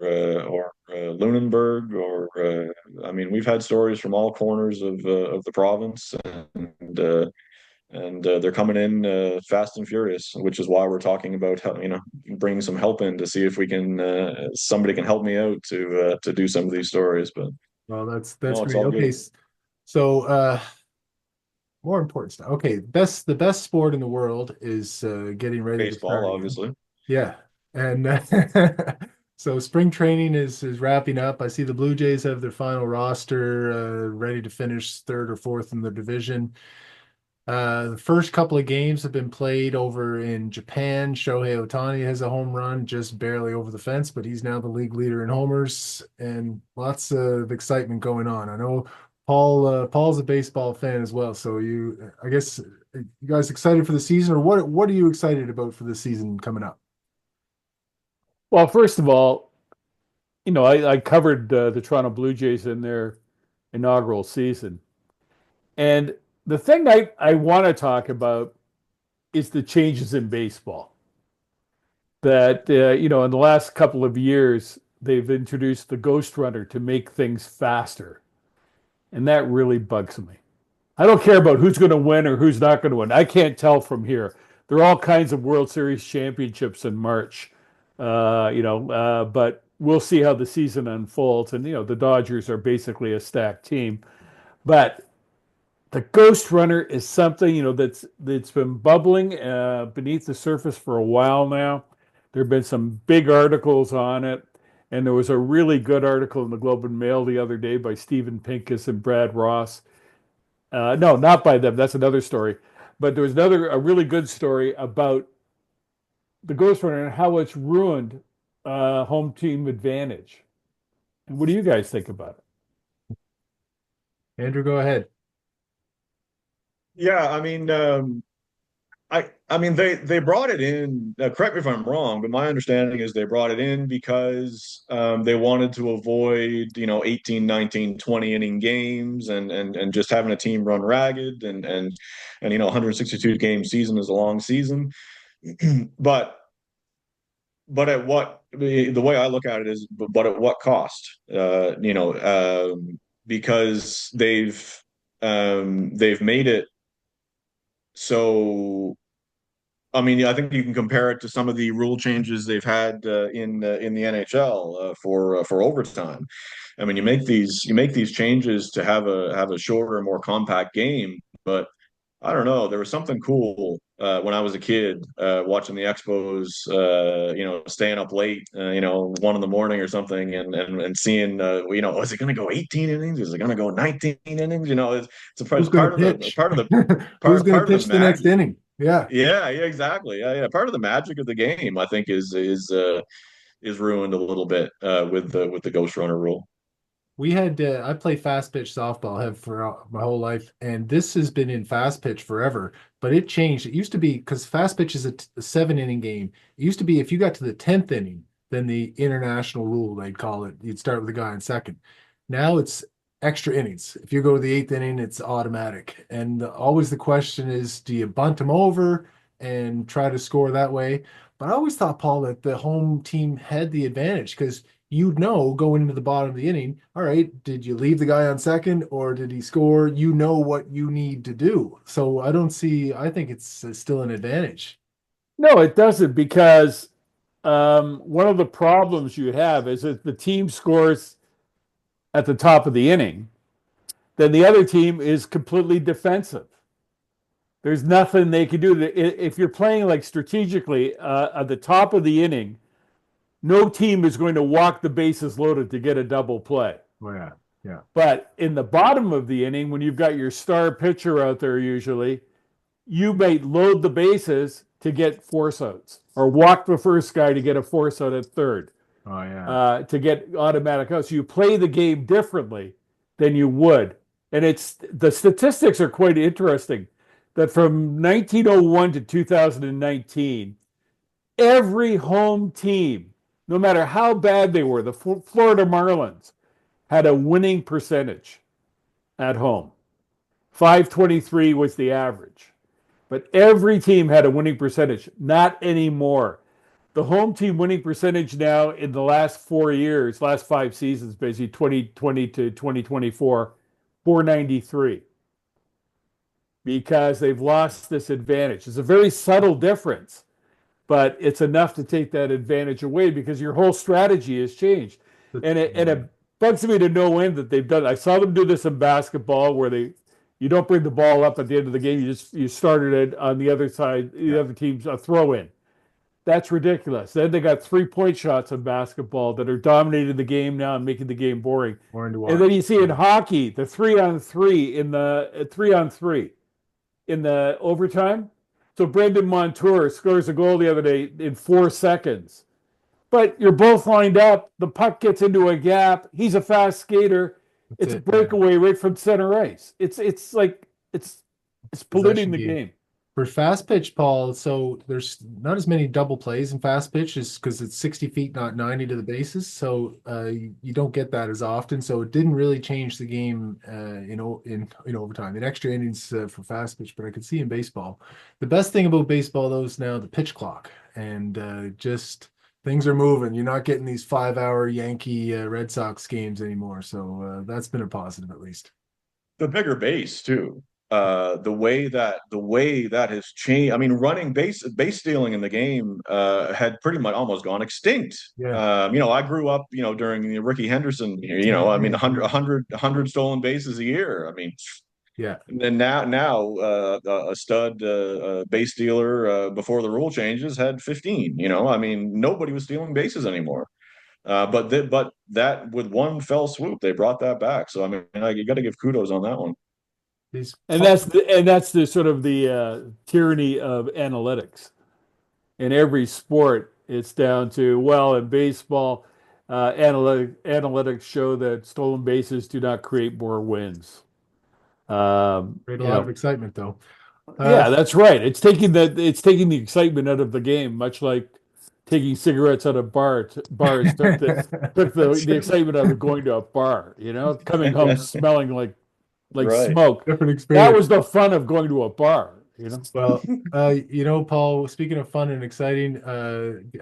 Lunenburg I mean, we've had stories from all corners of the province, and they're coming in fast and furious, which is why we're talking about how, bringing some help in to see if we can somebody can help me out to do some of these stories. But Well, that's no, it's great. all Okay, good. so more important stuff. Okay, the best sport in the world is getting ready to Baseball, start again. obviously. Yeah, and so spring training is wrapping up. I see the Blue Jays have their final roster ready to finish third or fourth in the division. The first couple of games have been played over in Japan. Shohei Ohtani has a home run just barely over the fence, but he's now the league leader in homers and lots of excitement going on. I know Paul's a baseball fan as well. So I guess you guys excited for the season, or what are you excited about for the season coming up? Well, first of all, I covered the Toronto Blue Jays in their inaugural season. And the thing I want to talk about is the changes in baseball. That, in the last couple of years, they've introduced the ghost runner to make things faster. And that really bugs me. I don't care about who's going to win or who's not going to win. I can't tell from here. There are all kinds of World Series championships in March, but we'll see how the season unfolds. And, the Dodgers are basically a stacked team. But the ghost runner is something that's been bubbling beneath the surface for a while now. There have been some big articles on it, and there was a really good article in the Globe and Mail the other day by Stephen Pincus and Brad Ross. No, not by them. That's another story. But there was a really good story about the ghost runner and how it's ruined home team advantage. And what do you guys think about it? Andrew, go ahead. Yeah, I mean, they brought it in. Correct me if I'm wrong, but my understanding is they brought it in because they wanted to avoid 18, 19, 20 inning games and just having a team run ragged and 162 game season is a long season. but at what the way I look at it is, but at what cost? Because they've made it so. I mean, I think you can compare it to some of the rule changes they've had in the NHL for overtime. I mean, you make these changes to have a shorter, more compact game, but I don't know. There was something cool when I was a kid watching the Expos. Staying up late, 1 in the morning or something, and seeing, is it going to go 18 innings? Is it going to go 19 innings? Who's It's going to part of the pitch? part of the Who's going to part of the pitch the next magic. inning? Yeah. Yeah, exactly. Yeah. Part of the magic of the game, I think, is ruined a little bit with the ghost runner rule. I play fast pitch softball, have for my whole life, and this has been in fast pitch forever, but it changed. It used to be because fast pitch is a 7 inning game. It used to be if you got to the 10th inning, then the international rule, they'd call it, you'd start with the guy in second. Now it's extra innings. If you go to the 8th inning, it's automatic. And always the question is, do you bunt them over and try to score that way? But I always thought, Paul, that the home team had the advantage because you'd know going into the bottom of the inning, all right, did you leave the guy on second or did he score? You know what you need to do. So I think it's still an advantage. No, it doesn't because one of the problems you have is if the team scores at the top of the inning, then the other team is completely defensive. There's nothing they can do. If you're playing like strategically at the top of the inning, no team is going to walk the bases loaded to get a double play. Oh, yeah. Yeah. But in the bottom of the inning, when you've got your star pitcher out there, usually, you may load the bases to get force outs or walk the first guy to get a force out at third Oh, yeah. to get automatic outs. So you play the game differently than you would And the statistics are quite interesting that from 1901 to 2019, every home team, no matter how bad they were, the Florida Marlins had a winning percentage at home. 523 was the average. But every team had a winning percentage. Not anymore. The home team winning percentage now in the last 4 years, last 5 seasons, basically 2020 to 2024, 493, because they've lost this advantage. It's a very subtle difference, but it's enough to take that advantage away because your whole strategy has changed. And it bugs me to no end that they've done. I saw them do this in basketball where you don't bring the ball up at the end of the game. You started it on the other side, the other team's a throw in. That's ridiculous. Then they got 3-point shots in basketball that are dominating the game now and making the game boring. And then you see in hockey, the 3-on-3 in the 3-on-3 in the overtime. So Brendan Montour scores a goal the other day in 4 seconds. But you're both lined up. The puck gets into a gap. He's a fast skater. It's a breakaway right from center ice. It's polluting the game. For fast pitch, Paul, so there's not as many double plays in fast pitch just because it's 60 feet, not 90 to the bases. So you don't get that as often. So it didn't really change the game in overtime. In extra innings for fast pitch, but I could see in baseball. The best thing about baseball, though, is now the pitch clock. And just things are moving. You're not getting these 5-hour Yankee Red Sox games anymore. So that's been a positive, at least. The bigger base too. The way that has changed. I mean, running base stealing in the game had pretty much almost gone extinct. Yeah. I grew up, during the Ricky Henderson. I mean, 100 stolen bases a year. I mean, yeah. And then now a stud base stealer before the rule changes had 15. I mean, nobody was stealing bases anymore. But that with one fell swoop, they brought that back. So I mean, you got to give kudos on that one. And that's the sort of the tyranny of analytics. In every sport, it's down to, well, in baseball, analytics show that stolen bases do not create more wins. Create a lot of excitement, though. Yeah, that's right. It's taking the excitement out of the game, much like taking cigarettes out of bars took the excitement out of going to a bar. Coming home smelling like Right. smoke. Different experience. That was the fun of going to a bar. Well, Paul, speaking of fun and exciting,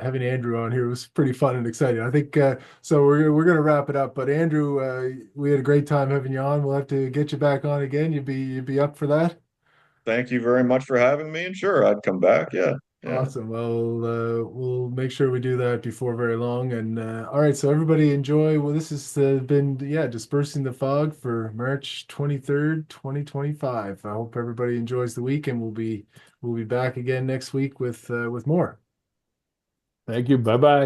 having Andrew on here was pretty fun and exciting. I think so. We're gonna wrap it up. But Andrew, we had a great time having you on. We'll have to get you back on again. You'd be up for that? Thank you very much for having me, and sure, I'd come back. Yeah. Awesome. Well, we'll make sure we do that before very long. And all right, so everybody enjoy. Well, this has been Dispersing the Fog for March 23rd, 2025. I hope everybody enjoys the week, and we'll be back again next week with more. Thank you. Bye-bye.